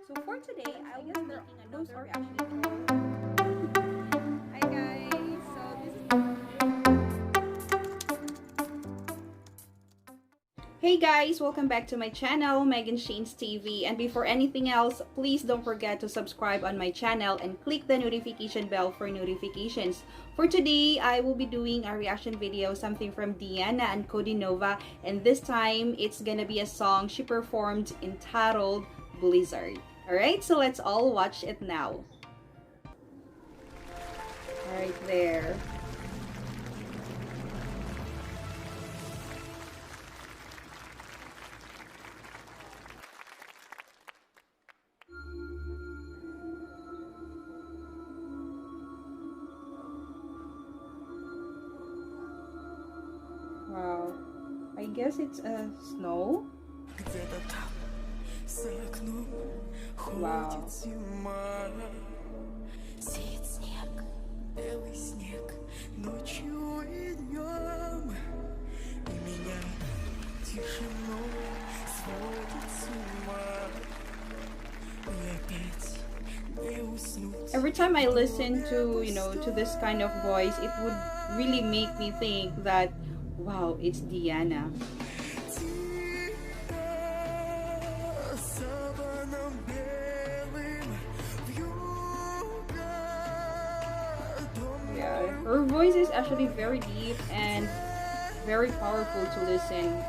So for today, I will be making another reaction. Hi guys, so this Hey guys, welcome back to my channel, Megan Shane's TV. And before anything else, please don't forget to subscribe on my channel and click the notification bell for notifications. For today, I will be doing a reaction video, something from Diana and Cody Nova. And this time, it's gonna be a song she performed entitled Blizzard. Alright, so let's all watch it now. Right there. Wow, I guess it's a snow. Wow. Сеет снег, белый снег, ночью и днем, и меня тишиной сводит с ума, и опять не уснуть. Every time I listen to, to this kind of voice, it would really make me think that, wow, it's Diana. Yeah, her voice is actually very deep and very powerful to listen.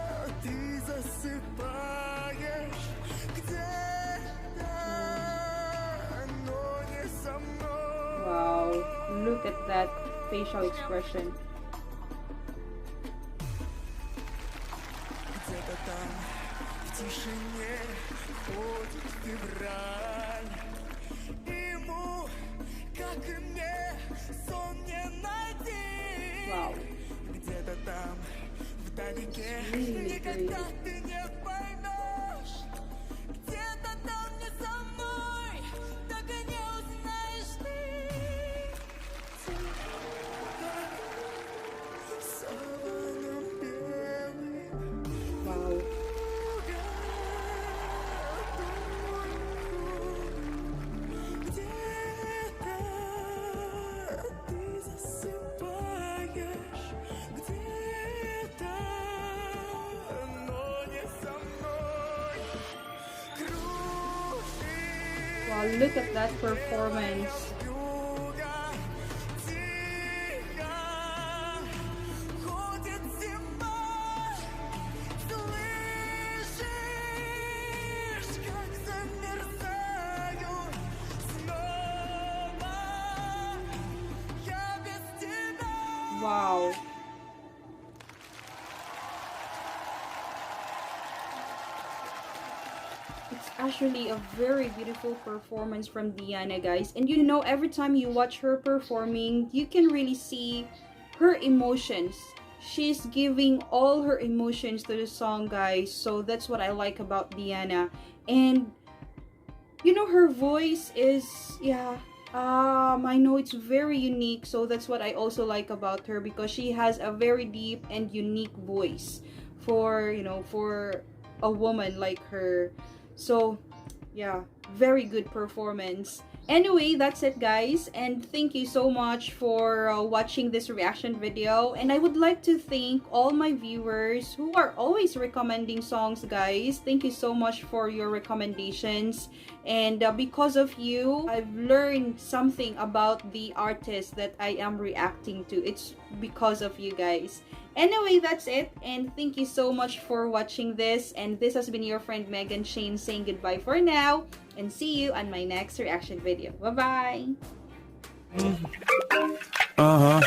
Wow, look at that facial expression. Wow. Где-то там, вдалеке, Really никогда great. ты не поймешь. Где-то там не со мной, так и не узнаешь ты. Саваном белым, Wow. где-то ты засыпаешь, где-то, но не со мной. Кружит Wow, look at that performance. юга, тихо ходит зима. Слышишь, как замерзаю снова я без тебя. Wow. It's actually a very beautiful performance from Diana, guys. And every time you watch her performing, you can really see her emotions. She's giving all her emotions to the song, guys. So that's what I like about Diana. And her voice is, I know it's very unique. So that's what I also like about her, because she has a very deep and unique voice for a woman like her. So yeah, very good performance. Anyway, that's it guys, and thank you so much for watching this reaction video. And I would like to thank all my viewers who are always recommending songs, guys. Thank you so much for your recommendations, and because of you, I've learned something about the artist that I am reacting to. It's because of you guys. Anyway, that's it, and thank you so much for watching this. And this has been your friend Megan Shane saying goodbye for now, and see you on my next reaction video. Bye bye. Uh huh.